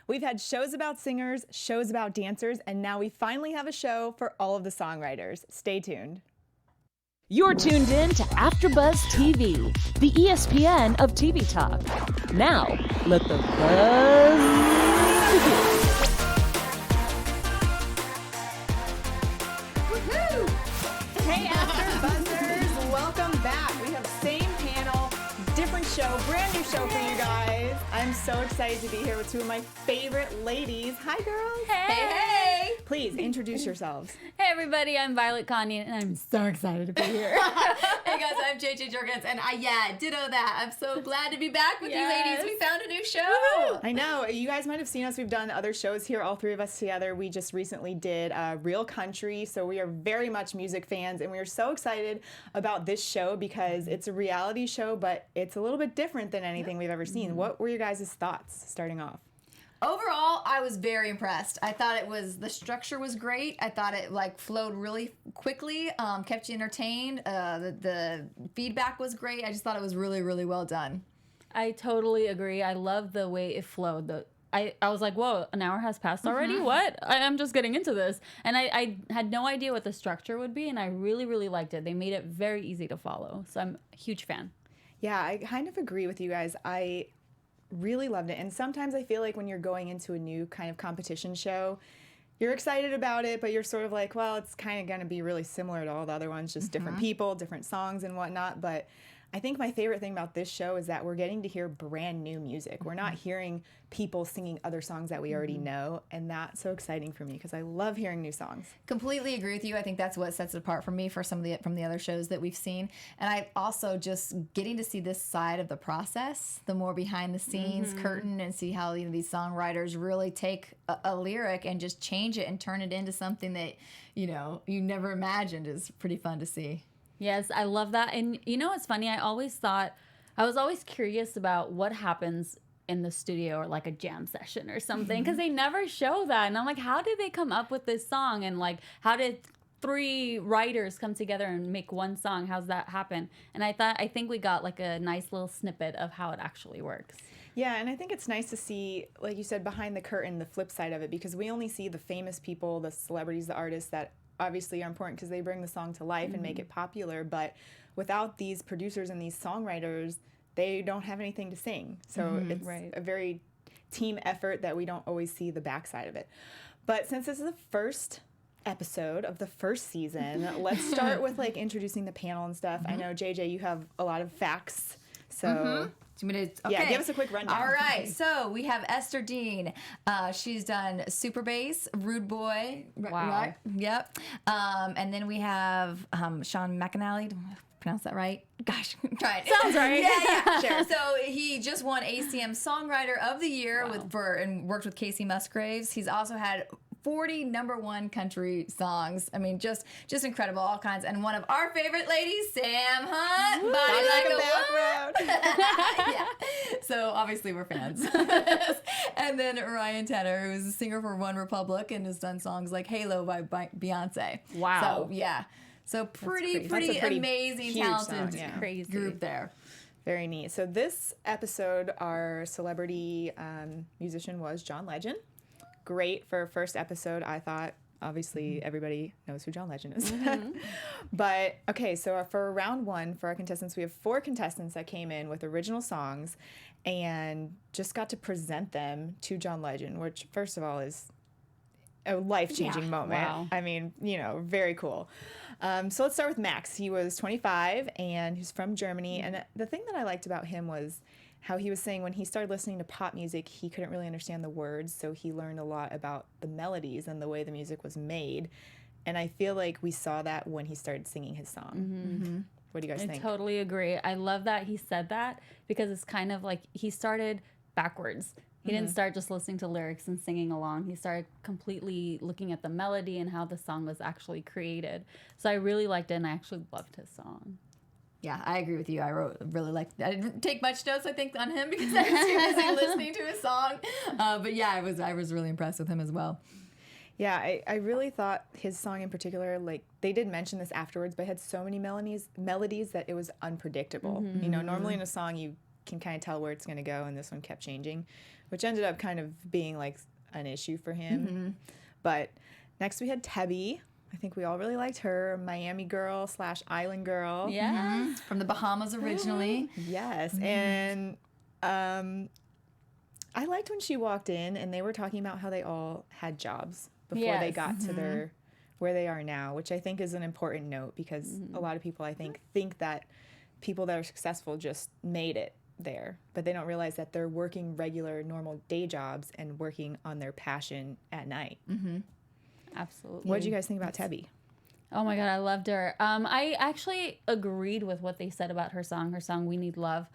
We've had shows about singers, shows about dancers, and now we finally have a show for all of the songwriters. Stay tuned. You're tuned in to AfterBuzz TV, the ESPN of TV talk. Now, let the buzz begin. Hey, AfterBuzzers, welcome back. We have same panel, different show, brand new show for you guys. I'm so excited to be here with two of my favorite ladies. Hi, girls. Hey. Please introduce yourselves. Hey, everybody. I'm Violet Connie, and I'm so excited to be here. Hey, guys. I'm JJ Jorgens, and ditto that. I'm so glad to be back with you ladies. We found a new show. Woo-hoo. I know. You guys might have seen us. We've done other shows here, all three of us together. We just recently did Real Country, so we are very much music fans, and we are so excited about this show because it's a reality show, but it's a little bit different than anything we've ever seen. What were your guys' thoughts starting off? Overall, I was very impressed. I thought the structure was great. I thought it flowed really quickly, kept you entertained. The feedback was great. I just thought it was really, really well done. I totally agree. I love the way it flowed. I was like, whoa, an hour has passed already? What? I'm just getting into this. And I had no idea what the structure would be, and I really, really liked it. They made it very easy to follow. So I'm a huge fan. Yeah, I kind of agree with you guys. I really loved it. And sometimes I feel like when you're going into a new kind of competition show, you're excited about it, but you're sort of like, well, it's kind of going to be really similar to all the other ones, just different people, different songs and whatnot. But I think my favorite thing about this show is that we're getting to hear brand new music. We're not hearing people singing other songs that we already know, and that's so exciting for me because I love hearing new songs. Completely agree with you. I think that's what sets it apart for me from the other shows that we've seen. And I also just getting to see this side of the process, the more behind the scenes curtain, and see how these songwriters really take a lyric and just change it and turn it into something that you never imagined is pretty fun to see. Yes, I love that. And it's funny? I was always curious about what happens in the studio or like a jam session or something because they never show that. And I'm like, how did they come up with this song? And how did three writers come together and make one song? How's that happen? And I think we got a nice little snippet of how it actually works. Yeah, and I think it's nice to see, like you said, behind the curtain, the flip side of it, because we only see the famous people, the celebrities, the artists that obviously are important because they bring the song to life and make it popular. But without these producers and these songwriters, they don't have anything to sing. So it's a very team effort that we don't always see the backside of it. But since this is the first episode of the first season, let's start with introducing the panel and stuff. I know, JJ, you have a lot of facts. So Okay. Yeah, give us a quick rundown. All right, so we have Esther Dean. She's done Super Bass, Rude Boy. Wow. Right? Yep. And then we have Sean McAnally. Pronounce that right? Gosh, try it. Sounds right. Yeah. Sure. So he just won ACM Songwriter of the Year and worked with Casey Musgraves. He's also had 40 #1 country songs. I mean, just incredible, all kinds. And one of our favorite ladies, Sam Hunt, Body Like a Back Road. Yeah. So obviously we're fans. And then Ryan Tedder, who's a singer for One Republic and has done songs like Halo by Beyonce. Wow. So yeah. So pretty amazing, huge talented song, yeah. Crazy group there. Very neat. So this episode, our celebrity musician was John Legend. Great for first episode, I thought. Obviously, everybody knows who John Legend is. But, okay, so for round one, for our contestants, we have 4 contestants that came in with original songs and just got to present them to John Legend, which, first of all, is a life-changing moment. Wow. I mean, very cool. So let's start with Max. He was 25, and he's from Germany. And the thing that I liked about him was how he was saying when he started listening to pop music, he couldn't really understand the words, so he learned a lot about the melodies and the way the music was made. And I feel like we saw that when he started singing his song. What do you guys think? I totally agree. I love that he said that because it's kind of like he started backwards. He didn't start just listening to lyrics and singing along. He started completely looking at the melody and how the song was actually created. So I really liked it, and I actually loved his song. Yeah, I agree with you. I didn't take much notes, I think, on him because I was too busy listening to his song. But yeah, I was really impressed with him as well. Yeah, I really thought his song in particular, they did mention this afterwards, but it had so many melodies that it was unpredictable. Normally in a song you can kind of tell where it's going to go, and this one kept changing, which ended up kind of being like an issue for him. But next we had Tebby. I think we all really liked her, Miami girl / island girl. Yeah. From the Bahamas originally. Yes, and I liked when she walked in and they were talking about how they all had jobs before they got to their where they are now, which I think is an important note because a lot of people I think that people that are successful just made it there, but they don't realize that they're working regular normal day jobs and working on their passion at night. Absolutely. What did you guys think about Tebby? Oh my God, I loved her. I actually agreed with what they said about her song We Need Love.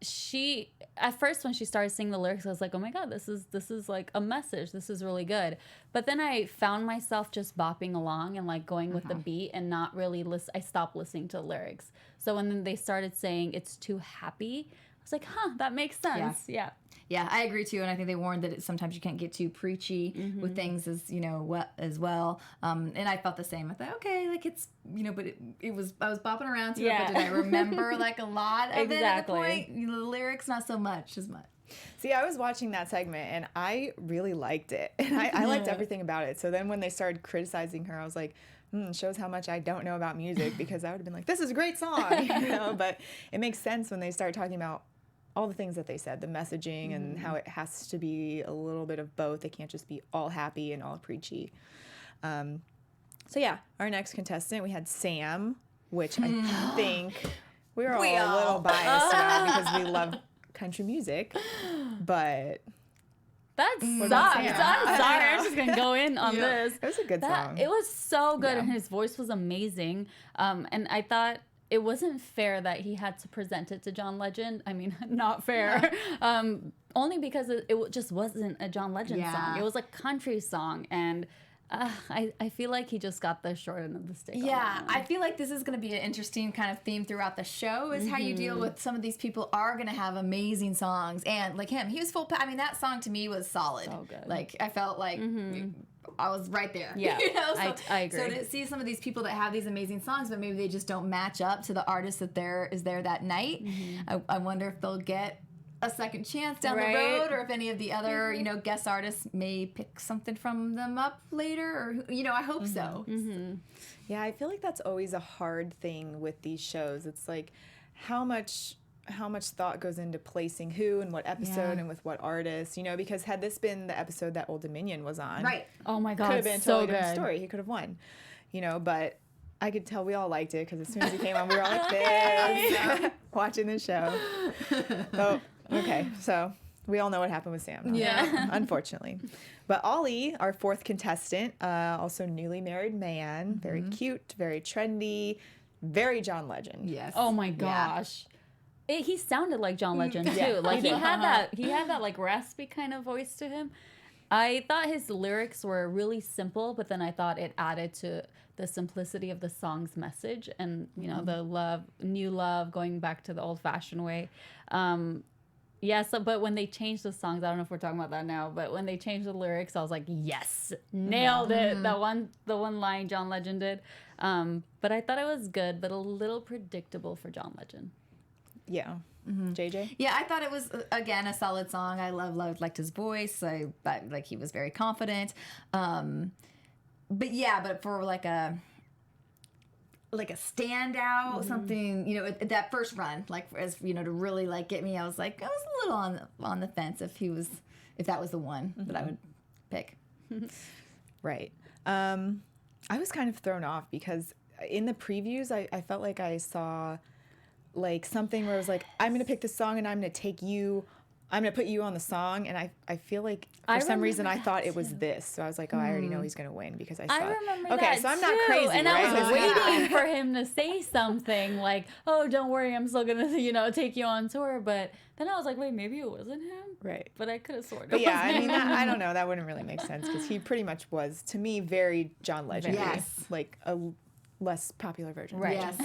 She, at first when she started singing the lyrics, I was like, oh my God, this is like a message. This is really good. But then I found myself just bopping along and like going with the beat and not really I stopped listening to the lyrics. So when they started saying it's too happy, I was like, huh, that makes sense. Yeah. Yeah, I agree too, and I think they warned that sometimes you can't get too preachy with things as well. And I felt the same. I thought, okay, like it's but it was I was bopping around to it, but did I remember like a lot of it at the point? The lyrics not so much as much. See, I was watching that segment and I really liked it, and I liked everything about it. So then when they started criticizing her, I was like, shows how much I don't know about music, because I would have been like, this is a great song, But it makes sense when they start talking about all the things that they said, the messaging and how it has to be a little bit of both. It can't just be all happy and all preachy. So yeah, our next contestant, we had Sam, which I think we were all a little biased about because we love country music, but that sucks. I'm sorry. I'm just gonna go in on this. It was a good song. It was so good, and his voice was amazing. And I thought it wasn't fair that he had to present it to John Legend. I mean, not fair. Only because it just wasn't a John Legend song. It was a country song, and I feel like he just got the short end of the stick. Yeah, I feel like this is going to be an interesting kind of theme throughout the show, is how you deal with some of these people are going to have amazing songs. And like him, he was full. I mean, that song to me was solid. So good. Like, I felt like I was right there. Yeah, So, I agree. So to see some of these people that have these amazing songs, but maybe they just don't match up to the artist that is there that night, I wonder if they'll get a second chance down the road, or if any of the other guest artists may pick something from them up later, or I hope so. Yeah, I feel like that's always a hard thing with these shows. It's like how much thought goes into placing who and what episode and with what artist, because had this been the episode that Old Dominion was on, oh my God, could have been a so totally good different story. He could have won, but I could tell we all liked it because as soon as he came on, we were all like this, watching the show. So, okay, so we all know what happened with Sam. Unfortunately. But Ollie, our fourth contestant, also newly married man, very cute, very trendy, very John Legend. Yes. Oh my gosh. He sounded like John Legend too. Like he had that like raspy kind of voice to him. I thought his lyrics were really simple, but then I thought it added to the simplicity of the song's message and the new love, going back to the old-fashioned way. But when they changed the songs, I don't know if we're talking about that now, but when they changed the lyrics, I was like, yes, nailed it. The one line John Legend did. But I thought it was good, but a little predictable for John Legend. Yeah. JJ? Yeah, I thought it was, again, a solid song. I liked his voice. Like he was very confident. But for like a standout, something, that first run, to really like get me, I was a little on the fence if that was the one that I would pick. Right. I was kind of thrown off because in the previews, I felt like I saw like something where I was like, I'm going to pick this song and I'm going to put you on the song, and I feel like for some reason I thought it was this, so I was like, oh, I already know he's gonna win because I saw. I remember okay, that so I'm too. not crazy, and right? I was waiting for him to say something like, "Oh, don't worry, I'm still gonna take you on tour." But then I was like, wait, maybe it wasn't him, right? But I could have sworn. But yeah, I mean, I don't know. That wouldn't really make sense because he pretty much was to me very John Legend, like a less popular version, right? Yes.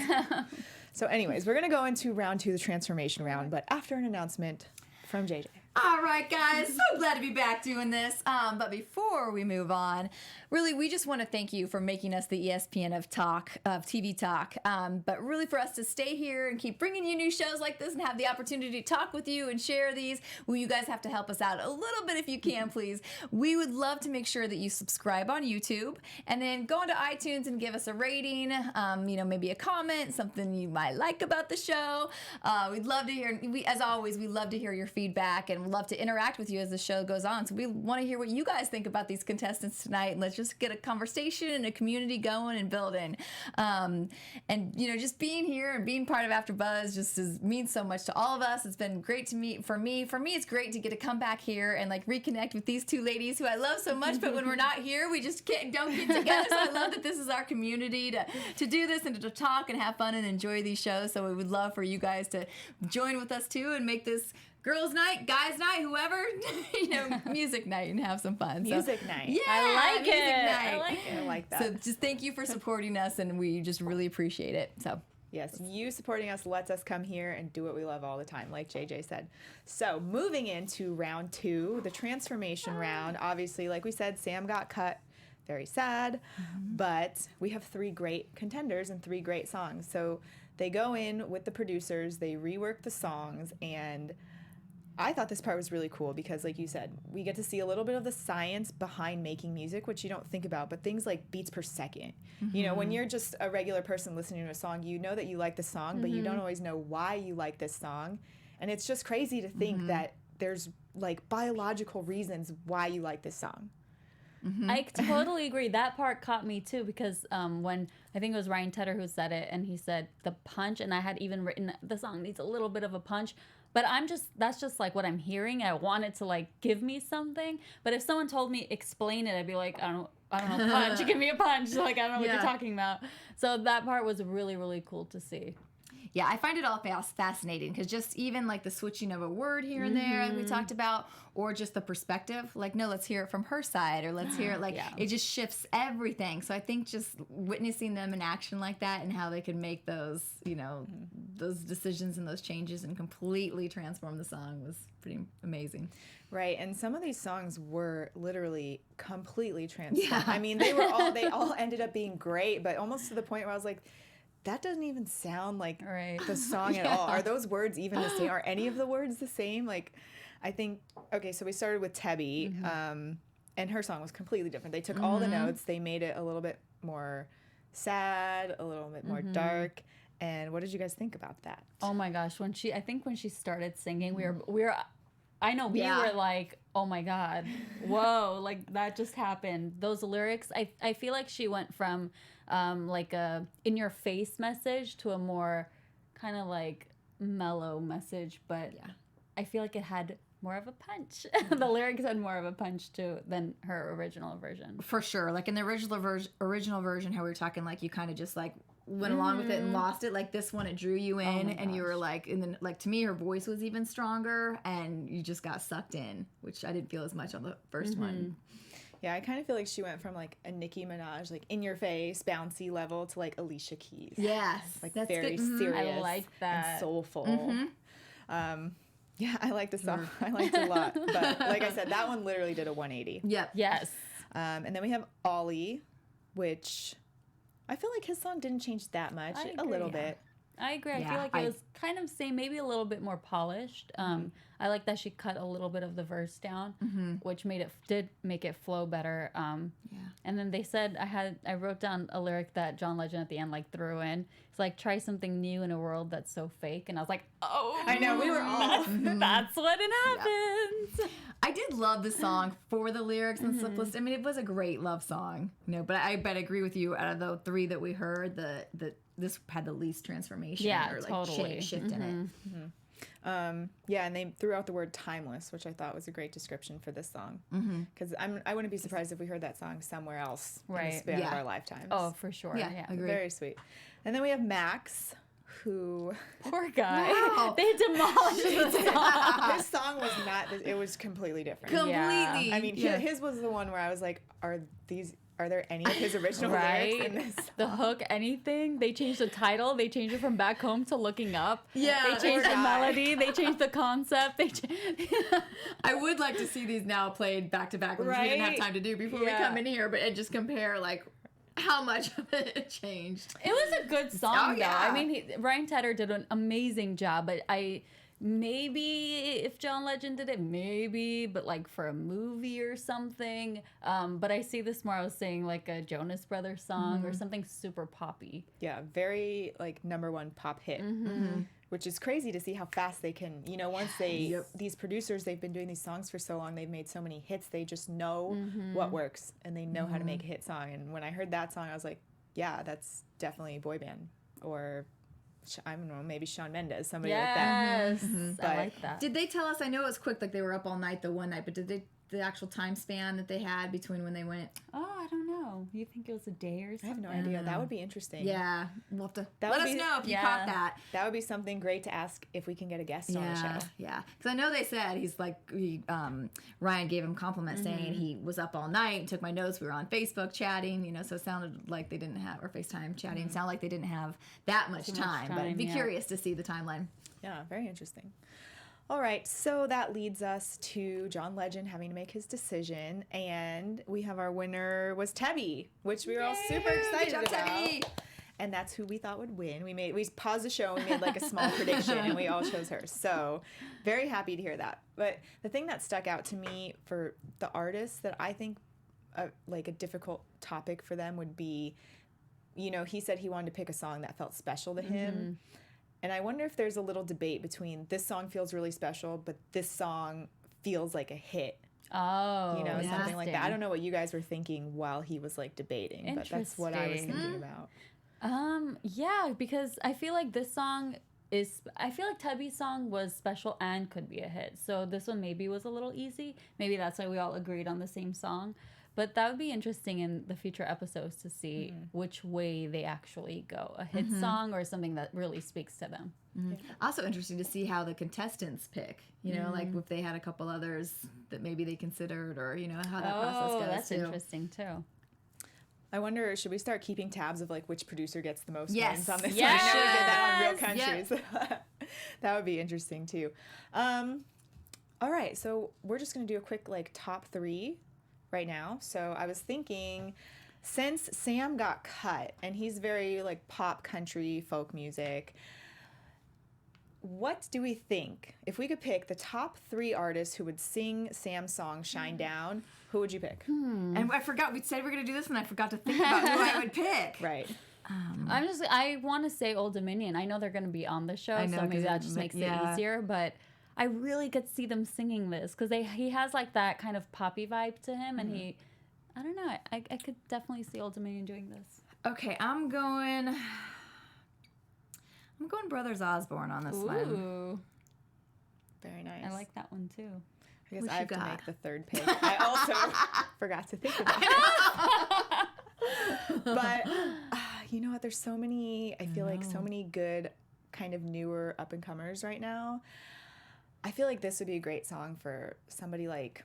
So, anyways, we're gonna go into round 2, the transformation round, but after an announcement from JJ. All right, guys. So glad to be back doing this. But before we move on, really, we just want to thank you for making us the ESPN of TV talk. But really, for us to stay here and keep bringing you new shows like this and have the opportunity to talk with you and share these, well, you guys have to help us out a little bit if you can, please. We would love to make sure that you subscribe on YouTube and then go onto iTunes and give us a rating. Maybe a comment, something you might like about the show. We'd love to hear. As always, we love to hear your feedback and love to interact with you as the show goes on. So we want to hear what you guys think about these contestants tonight. And let's just get a conversation and a community going and building. Just being here and being part of AfterBuzz just means so much to all of us. It's been great to meet. For me, it's great to get to come back here and like reconnect with these two ladies who I love so much. But when we're not here, we just don't get together. So I love that this is our community to do this and to talk and have fun and enjoy these shows. So we would love for you guys to join with us too and make this girls' night, guys' night, whoever, music night and have some fun. Music night. Yeah, I like music it. night. I like it. I like that. So just thank you for supporting us, and we just really appreciate it. So yes, you supporting us lets us come here and do what we love all the time, like JJ said. So moving into round 2, the transformation round. Obviously, like we said, Sam got cut. Very sad. But we have 3 great contenders and 3 great songs. So they go in with the producers, they rework the songs, and I thought this part was really cool because, like you said, we get to see a little bit of the science behind making music, which you don't think about, but things like beats per second. When you're just a regular person listening to a song, you know that you like the song, but you don't always know why you like this song. And it's just crazy to think that there's like biological reasons why you like this song. I totally agree. That part caught me too because when I think it was Ryan Tedder who said it, and he said the punch, and I had even written the song needs a little bit of a punch, but that's just like what I'm hearing. I want it to like give me something. But if someone told me explain it, I'd be like, I don't know, punch. Give me a punch. Like I don't know what you're talking about. So that part was really, really cool to see. Yeah, I find it all fascinating because just even like the switching of a word here and there, like we talked about, or just the perspective, like, no, let's hear it from her side, or let's hear it like, it just shifts everything. So I think just witnessing them in action like that and how they can make those, those decisions and those changes and completely transform the song was pretty amazing. Right, and some of these songs were literally completely transformed. I mean, they all ended up being great, but almost to the point where I was like, that doesn't even sound like the song at all. Are those words even the same? Are any of the words the same? Like, I think, okay, so we started with Tebby, and her song was completely different. They took all the notes, they made it a little bit more sad, a little bit more dark. And what did you guys think about that? Oh my gosh, when she started singing, we were we were like, oh my God, whoa, like that just happened. Those lyrics, I feel like she went from like a in your face message to a more kind of like mellow message, but I feel like it had more of a punch. The lyrics had more of a punch too than her original version. For sure. Like in the original version, how we were talking, like you kind of just like went along with it and lost it. Like this one, it drew you in, and you were like, and then like to me, her voice was even stronger, and you just got sucked in, which I didn't feel as much on the first one. Yeah, I kind of feel like she went from like a Nicki Minaj, like in your face, bouncy level to like Alicia Keys. Yes, like that's very good. serious I like that. and soulful. Yeah, I like the song. I liked it a lot. But like I said, that one literally did a 180. Yep. Yes. And then we have Ollie, which I feel like his song didn't change that much. A little bit. I agree. I feel like it was kind of same, maybe a little bit more polished. I like that she cut a little bit of the verse down, which did make it flow better. And then they said I wrote down a lyric that John Legend at the end like threw in. It's like, try something new in a world that's so fake. And I was like, oh, I know, we were all. That's when it happens. I did love the song for the lyrics and simplicity. I mean, it was a great love song, but I agree with you. Out of the 3 that we heard, this had the least transformation or like totally. shift in it. Yeah, and they threw out the word timeless, which I thought was a great description for this song. Because I wouldn't be surprised if we heard that song somewhere else in the span of our lifetimes. Oh, for sure. Yeah. Agreed. Very sweet. And then we have Max, who... Poor guy. Wow. They demolished the song. His song was not... It was completely different. Completely. I mean, his was the one where I was like, are these are there any of his original lyrics in this song? The hook, anything. They changed the title. They changed it from Back Home to Looking Up. Yeah, They changed the melody. They changed the concept. I would like to see these now played back to back, which we didn't have time to do before we come in here, but and just compare like how much of it changed. It was a good song, Oh, though. yeah. I mean, Ryan Tedder did an amazing job, but maybe if John Legend did it, maybe, but like for a movie or something. But I see this more, I was saying like a Jonas Brothers song or something super poppy. Yeah, very like #1 pop hit, which is crazy to see how fast they can, once they, these producers, they've been doing these songs for so long, they've made so many hits, they just know what works and they know how to make a hit song. And when I heard that song, I was like, yeah, that's definitely a boy band or I don't know, maybe Shawn Mendes, somebody like that. Yes, I like that. Did they tell us? I know it was quick, like they were up all night the one night, but did they the actual time span that they had between when they went? Oh, I don't know. You think it was a day or something? I have no idea. That would be interesting. Yeah, we'll have to That let would us be- know if you yeah. caught that. That would be something great to ask if we can get a guest on the show. Yeah, because I know they said he's like Ryan gave him compliments saying he was up all night and took my notes. We were on Facebook chatting, so it sounded like they didn't have, or FaceTime chatting. Sounded like they didn't have that much time. But I'd be curious to see the timeline. Yeah, very interesting. All right, so that leads us to John Legend having to make his decision, and we have our winner was Tebby, which we were all super excited Good job, about. Tebby. And that's who we thought would win. We paused the show and we made like a small prediction, and we all chose her. So very happy to hear that. But the thing that stuck out to me for the artists that I think like a difficult topic for them would be, he said he wanted to pick a song that felt special to him. And I wonder if there's a little debate between this song feels really special, but this song feels like a hit. Oh, Something like that. I don't know what you guys were thinking while he was like debating, but that's what I was thinking about. Yeah, because I feel like Tubby's song was special and could be a hit. So this one maybe was a little easy. Maybe that's why we all agreed on the same song. But that would be interesting in the future episodes to see which way they actually go. A hit song or something that really speaks to them. Also interesting to see how the contestants pick. Like if they had a couple others that maybe they considered, or how that process goes. That's too. interesting too. I wonder, should we start keeping tabs of like which producer gets the most Yes. wins on this? Yes. I know we did that on Real Yes. Countries. That would be interesting too. All right, so we're just gonna do a quick like top 3 right now. So I was thinking, since Sam got cut and he's very like pop, country, folk music, what do we think? If we could pick the top 3 artists who would sing Sam's song Shine Down, who would you pick? And I forgot, we said we were going to do this, and I forgot to think about who I would pick. Right. I want to say Old Dominion. I know they're going to be on the show, I know, so maybe 'cause that just makes it easier. But I really could see them singing this because he has like that kind of poppy vibe to him, and I don't know. I could definitely see Old Dominion doing this. Okay, I'm going Brothers Osborne on this one. Ooh, Very nice. I like that one too. I guess What I you have to got? make the third pick. I also forgot to think about it. But you know what? There's so many, I feel like so many good kind of newer up-and-comers right now. I feel like this would be a great song for somebody like...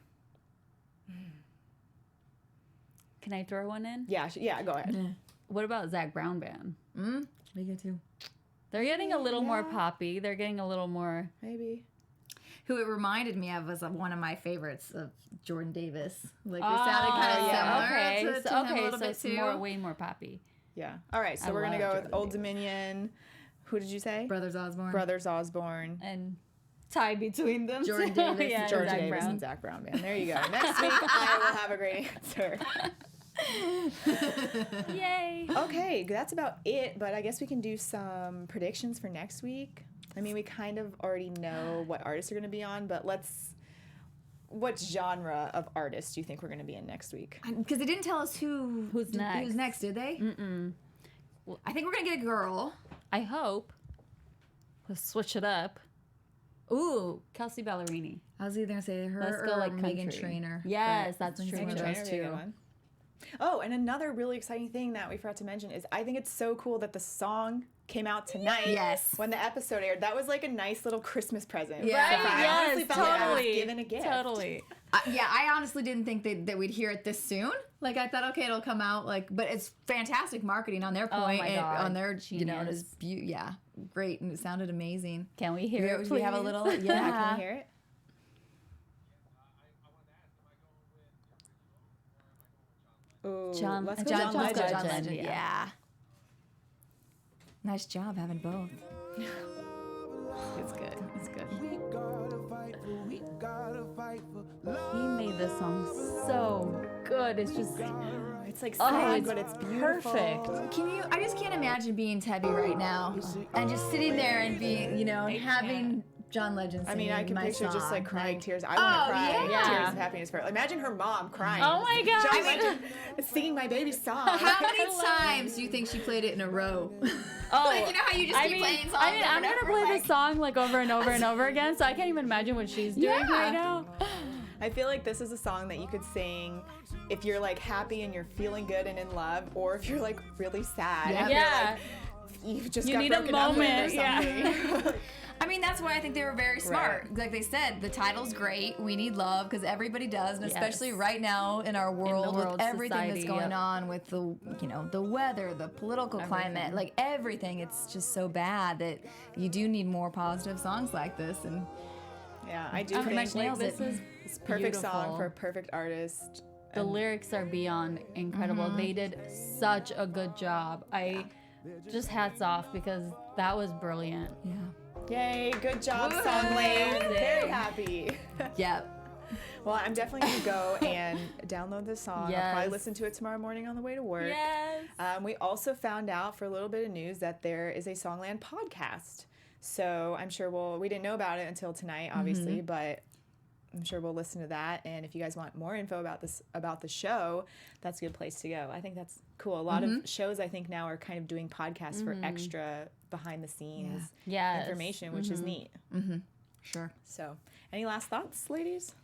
Can I throw one in? Yeah, go ahead. What about Zach Brown Band? Me too. They're getting a little more poppy. They're getting a little more. Maybe. Who it reminded me of was one of my favorites of Jordan Davis. Like they sounded kind of similar Okay, to him a little so bit it's too. way more poppy. Yeah. All right, so I we're going to love go with Jordan Old Dominion. Who did you say? Brothers Osborne. Brothers Osborne. And tie between them. Jordan too. Davis. Yeah, George Zac Davis Brown. and Zach Brown Band. There you go. Next week, I will have a great answer. Yay. Okay, that's about it, but I guess we can do some predictions for next week. I mean, we kind of already know what artists are going to be on, but what genre of artists do you think we're going to be in next week? Because they didn't tell us Who's next. Who's next, did they? Well, I think we're going to get a girl. I hope. Let's switch it up. Ooh, Kelsey Ballerini. I was either going to say her Let's or go like Meghan country. Trainor. Yes, But that's I think true. it's one of Trainor those would be a two. good one. Oh, and another really exciting thing that we forgot to mention is I think it's so cool that the song came out tonight. Yes. When the episode aired. That was like a nice little Christmas present. Yeah. Right? I honestly felt like I was given a gift. Totally. Yeah, I honestly didn't think that we'd hear it this soon. Like, I thought, okay, it'll come out, like, but it's fantastic marketing on their point. my and God. on their, you know, Genius. yeah, great, and it sounded amazing. Can we hear it, We have a please? little, Yeah, can we hear it? Ooh, John- let's go John John Legend. Legend. Yeah. Yeah. Nice job having both. It's good. It's good. We gotta fight for, we gotta fight for love. He made this song so good. It's just It's like Oh, sad, it's but it's beautiful. perfect. I just can't imagine being Tebby right now and just sitting there and being, you know, and having John Legend I singing mean, I can my picture just song. like crying tears. I Oh, want to cry yeah. tears of happiness for her. Imagine her mom crying. Oh my God. John Legend is singing my baby's song. How many times do you think she played it in a row? Oh, Like, you know how you just keep playing songs I'm over and gonna over, play like- this song like over and over and over again, so I can't even imagine what she's doing Yeah. right now. I feel like this is a song that you could sing if you're like happy and you're feeling good and in love, or if you're like really sad. Yeah. and Yeah. You're like, you just You got need a broken up with or moment, yeah. something. I mean, that's why I think they were very smart. Like they said, the title's great. We need love because everybody does, and especially Yes. right now in our world, world, with everything society, that's going yep. on with the, you know, the weather, the political climate, like everything. It's just so bad that you do need more positive songs like this. And Yeah, I do Pretty think much nails this it. is it's a perfect song beautiful. for a perfect artist. The lyrics are beyond incredible. They did such a good job. I just hats off because that was brilliant. yeah, Yay, good job, Woo! Songland. Very happy. yeah. Well, I'm definitely going to go and download this song. I'll Yes. probably listen to it tomorrow morning on the way to work. Yes. We also found out for a little bit of news that there is a Songland podcast. So I'm sure we didn't know about it until tonight, obviously, but I'm sure we'll listen to that. And if you guys want more info about the show, that's a good place to go. I think that's cool. A lot of shows I think now are kind of doing podcasts for extra behind the scenes Yes. information, which is neat. Sure. So any last thoughts, ladies?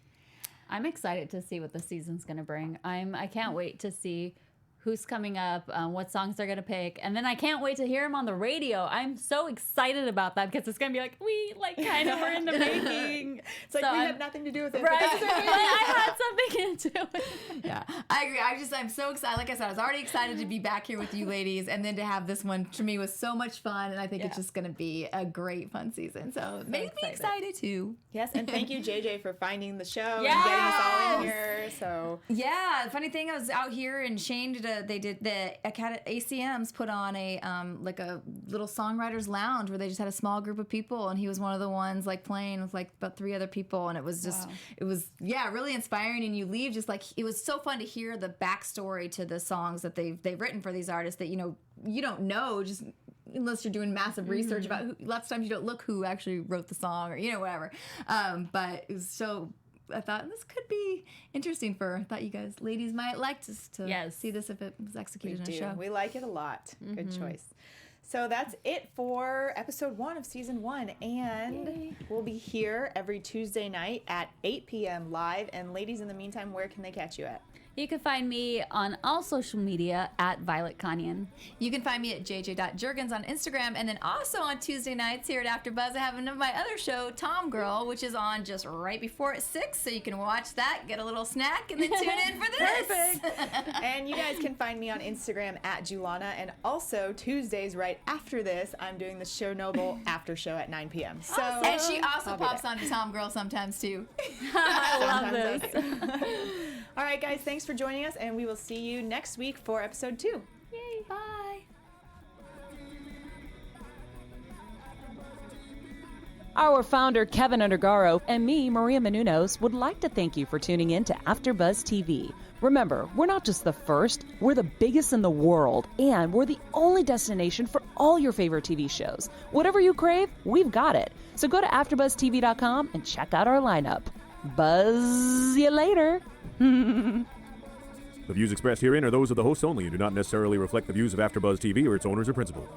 I'm excited to see what the season's going to bring. I can't wait to see who's coming up, what songs they're going to pick. And then I can't wait to hear them on the radio. I'm so excited about that because it's going to be like, we like kind of were in the making. It's like So we I'm- had nothing to do with it. Right, but I had something to do with it. Yeah, I agree. I'm so excited. Like I said, I was already excited to be back here with you ladies, and then to have this one to me was so much fun, and I think it's just going to be a great fun season. So it made me excited too. Yes, and thank you, JJ, for finding the show and Yes! getting us all in here. So Yeah, the funny thing, I was out here and Shane did the ACMs put on a like a little songwriters lounge where they just had a small group of people, and he was one of the ones like playing with like about 3 other people, and it was just it was really inspiring. And you leave just like it was so fun to hear the backstory to the songs that they've written for these artists that you don't know just unless you're doing massive research about who. Lots of times you don't look who actually wrote the song or whatever. But it was so. I thought this could be interesting I thought you guys, ladies, might like to see this if it was executed on a show. we like it a lot. Good choice. So that's it for episode 1 of season 1. And we'll be here every Tuesday night at 8 p.m. live. And ladies, in the meantime, where can they catch you at? You can find me on all social media at Violet Kanyan. You can find me at jj.jurgens on Instagram, and then also on Tuesday nights here at AfterBuzz, I have my other show, Tom Girl, which is on just right before at 6, so you can watch that, get a little snack, and then tune in for this. Perfect. And you guys can find me on Instagram at Julana. And also Tuesdays right after this, I'm doing the Show Noble after show at 9 p.m. So And she also I'll be pops there. on to Tom Girl sometimes too. I love Sometimes this. I do. All right, guys, thanks for joining us, and we will see you next week for episode 2. Yay. Bye. Our founder, Keven Undergaro, and me, Maria Menounos, would like to thank you for tuning in to AfterBuzz TV. Remember, we're not just the first, we're the biggest in the world, and we're the only destination for all your favorite TV shows. Whatever you crave, we've got it. So go to AfterBuzzTV.com and check out our lineup. Buzz you later. The views expressed herein are those of the hosts only and do not necessarily reflect the views of AfterBuzz TV or its owners or principals.